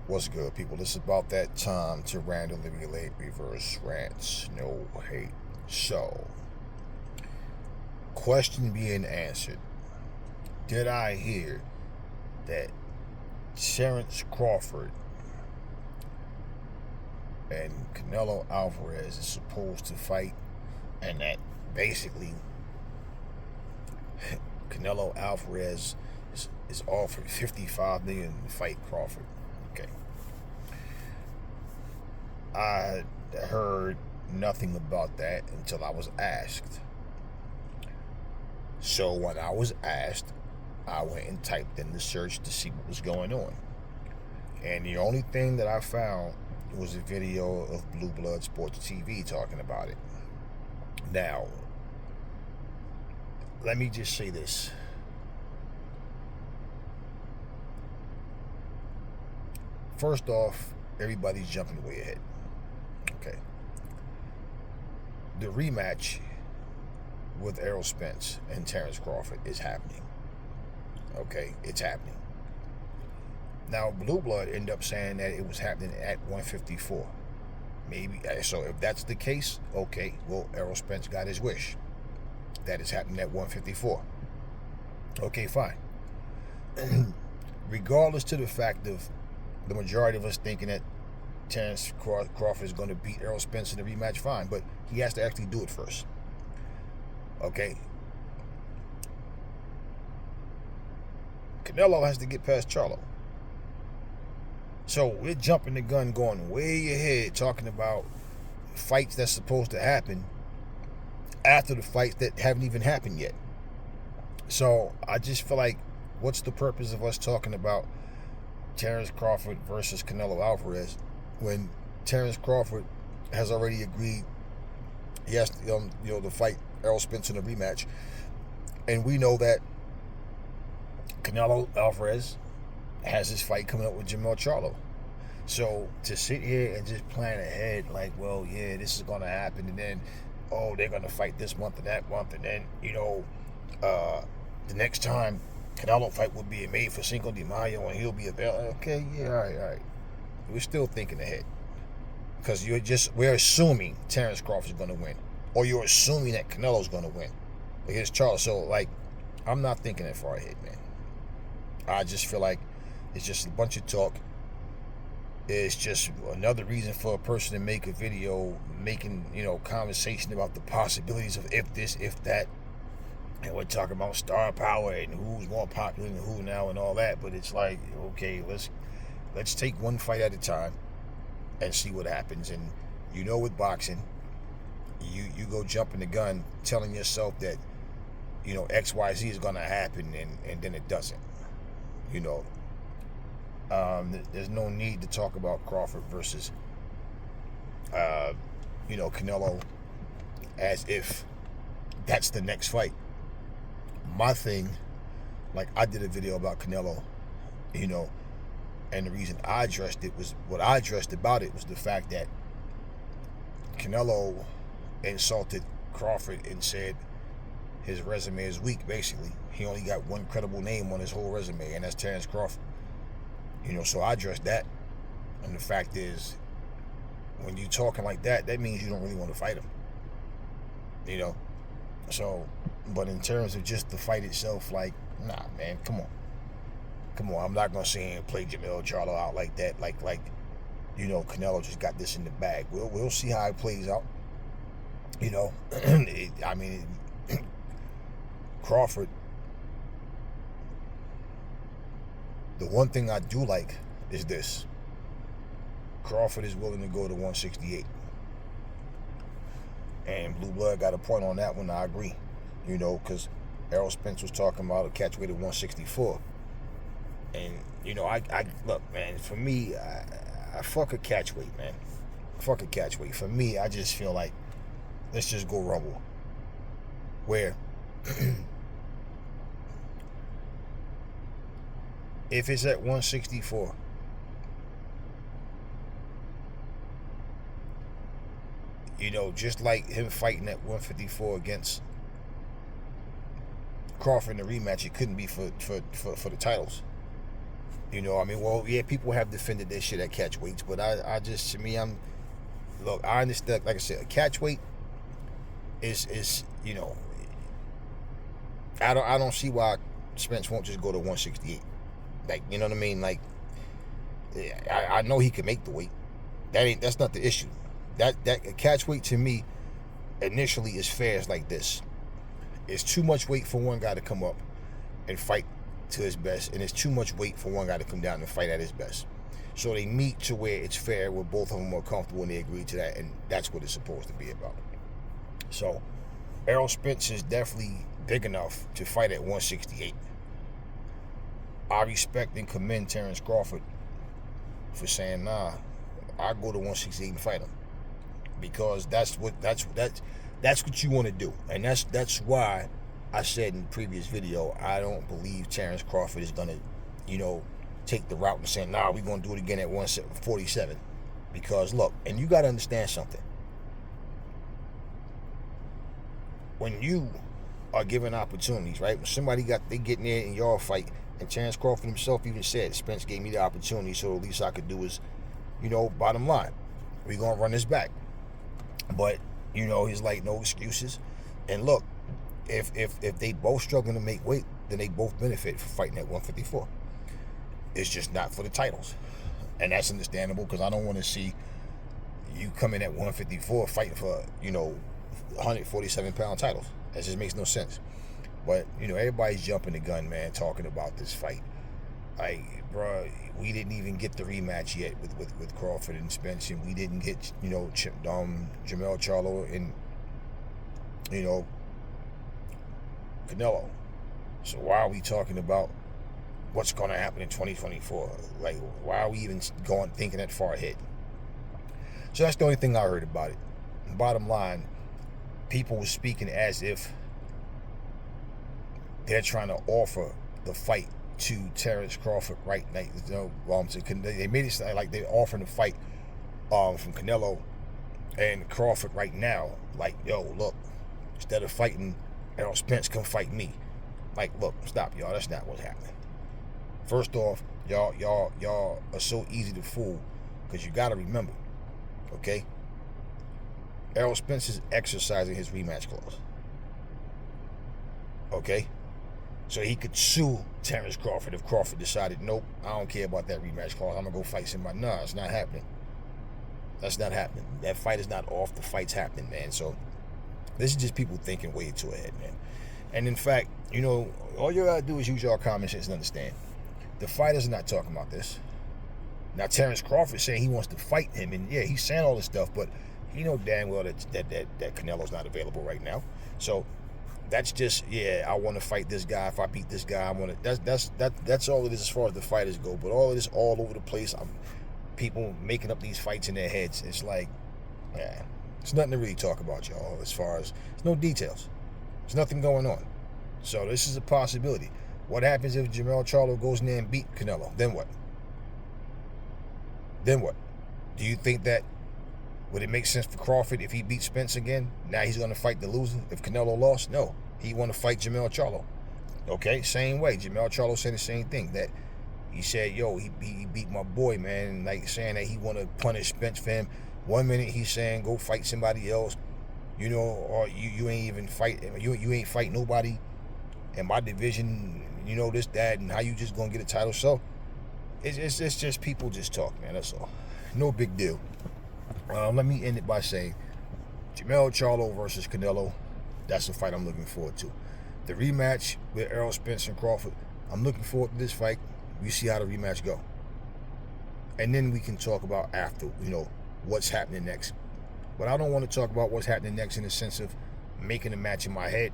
What's good, people? This is about that time to randomly relate reverse rants. No hate. So, question being answered. Did I hear that Terence Crawford and Canelo Alvarez is supposed to fight, and that basically Canelo Alvarez is offered $55 million to fight Crawford? Okay. I heard nothing about that until I was asked. So when I was asked, I went and typed in the search to see what was going on. And the only thing that I found was a video of Blue Blood Sports TV talking about it. Now, let me just say this. First off, everybody's jumping way ahead. Okay. The rematch with Errol Spence and Terence Crawford is happening. Okay, it's happening. Now, Blue Blood ended up saying that it was happening at 154. Maybe, so if that's the case, okay, well, Errol Spence got his wish. That is happening at 154. Okay, fine. Regardless to the fact of the majority of us thinking that Terence Crawford is going to beat Errol Spence in the rematch, fine, but he has to actually do it first. Okay? Canelo has to get past Charlo. So we're jumping the gun, going way ahead, talking about fights that's supposed to happen after the fights that haven't even happened yet. So I just feel like, what's the purpose of us talking about Terence Crawford versus Canelo Alvarez when Terence Crawford has already agreed he has to, to fight Errol Spence in a rematch, and we know that Canelo Alvarez has his fight coming up with Jermell Charlo. So to sit here and just plan ahead like, well, yeah, this is going to happen, and then, oh, they're going to fight this month and that month, and then, the next time Canelo fight will be made for Cinco de Mayo and he'll be available. Okay, yeah, all right. We're still thinking ahead. Because we're assuming Terence Crawford's going to win. Or you're assuming that Canelo's going to win against Charlo. So, like, I'm not thinking that far ahead, man. I just feel like it's just a bunch of talk. It's just another reason for a person to make a video making, conversation about the possibilities of if this, if that. And we're talking about star power and who's more popular than who now and all that. But it's like, okay, let's take one fight at a time and see what happens. And with boxing, you go jumping the gun telling yourself that, XYZ is going to happen, and then it doesn't. There's no need to talk about Crawford versus, Canelo as if that's the next fight. My thing, like I did a video about Canelo, and the reason I addressed it was, what I addressed about it was the fact that Canelo insulted Crawford and said his resume is weak, basically. He only got one credible name on his whole resume, and that's Terence Crawford. So I addressed that. And the fact is, when you're talking like that, that means you don't really want to fight him. So, but in terms of just the fight itself, like, nah, man, come on. I'm not gonna sit here and play Jermell Charlo out like that. Like, Canelo just got this in the bag. We'll see how it plays out. Crawford. The one thing I do like is this: Crawford is willing to go to 168. And Blue Blood got a point on that one. I agree. Because Errol Spence was talking about a catch weight of 164. And, I look, man, for me, I fuck a catch weight, man. Fuck a catch weight. For me, I just feel like, let's just go rumble. Where, if it's at 164, just like him fighting at 154 against Crawford in the rematch, it couldn't be for the titles. You know, I mean, well, yeah, people have defended this shit at catch weights, but I just, to me, look, I understand, like I said, a catch weight is, you know, I don't see why Spence won't just go to 168. Like, you know what I mean? Like, I know he can make the weight. That's not the issue. That catch weight to me initially is fair as like this. It's too much weight for one guy to come up and fight to his best, and it's too much weight for one guy to come down and fight at his best. So they meet to where it's fair, where both of them are comfortable, and they agree to that, and that's what it's supposed to be about. So Errol Spence is definitely big enough to fight at 168. I respect and commend Terence Crawford for saying, nah, I go to 168 and fight him, because that's what you want to do, and that's why I said in the previous video, I don't believe Terence Crawford is gonna, you know, take the route and say, nah, we're gonna do it again at 147, because look, and you got to understand something. When you are given opportunities, right? When somebody they get in there and y'all fight, and Terence Crawford himself even said, Spence gave me the opportunity, so the least I could do is, you know, bottom line, we're gonna run this back. But, you know, he's like, no excuses. And look, if they both struggling to make weight, then they both benefit for fighting at 154. It's just not for the titles, and that's understandable, because I don't want to see you come in at 154 fighting for, you know, 147-pound titles. That just makes no sense. But, you know, everybody's jumping the gun, man, talking about this fight. Like, bro, we didn't even get the rematch yet with Crawford and Spence, and we didn't get, you know, Jermell Charlo and, you know, Canelo. So why are we talking about what's going to happen in 2024? Like, why are we even thinking that far ahead? So that's the only thing I heard about it. Bottom line, people were speaking as if they're trying to offer the fight to Terence Crawford right now. You know, they made it sound like they're offering the fight from Canelo and Crawford right now. Like, yo, look, instead of fighting Errol Spence, come fight me. Like, look, stop, y'all. That's not what's happening. First off, y'all are so easy to fool, because you got to remember, okay? Errol Spence is exercising his rematch clause. Okay? So he could sue Terence Crawford if Crawford decided, nope, I don't care about that rematch clause, I'm going to go fight somebody. No, it's not happening. That's not happening. That fight is not off. The fight's happening, man. So this is just people thinking way too ahead, man. And in fact, you know, all you got to do is use your common sense and understand. The fighters are not talking about this. Now, Terence Crawford saying he wants to fight him, and yeah, he's saying all this stuff, but he know damn well that Canelo's not available right now. So that's just, yeah, I want to fight this guy. If I beat this guy, I want to. That's all it is as far as the fighters go. But all of this all over the place. People making up these fights in their heads. It's like, yeah, it's nothing to really talk about, y'all. As far as there's no details, there's nothing going on. So this is a possibility. What happens if Jermell Charlo goes in there and beat Canelo? Then what? Then what? Do you think that would it make sense for Crawford if he beats Spence again? Now he's going to fight the loser. If Canelo lost, no, he want to fight Jermell Charlo. Okay, same way. Jermell Charlo said the same thing, that he said, yo, he beat my boy, man, and like saying that he want to punish Spence for him. 1 minute he's saying go fight somebody else, you know, or you ain't even fight, you ain't fight nobody in my division, you know, this, that, and how you just gonna get a title. So it's just people just talk, man. That's all. No big deal. Let me end it by saying Jermell Charlo versus Canelo, that's the fight I'm looking forward to. The rematch with Errol Spence and Crawford, I'm looking forward to this fight. We see how the rematch go, and then we can talk about after, you know, what's happening next. But I don't want to talk about what's happening next in the sense of making a match in my head.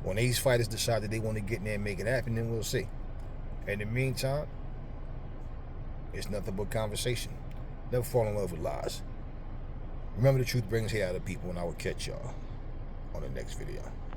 When these fighters decide that they want to get in there and make it happen, then we'll see. In the meantime, it's nothing but conversation. Never fall in love with lies. Remember, the truth brings hate out of people, and I will catch y'all on the next video.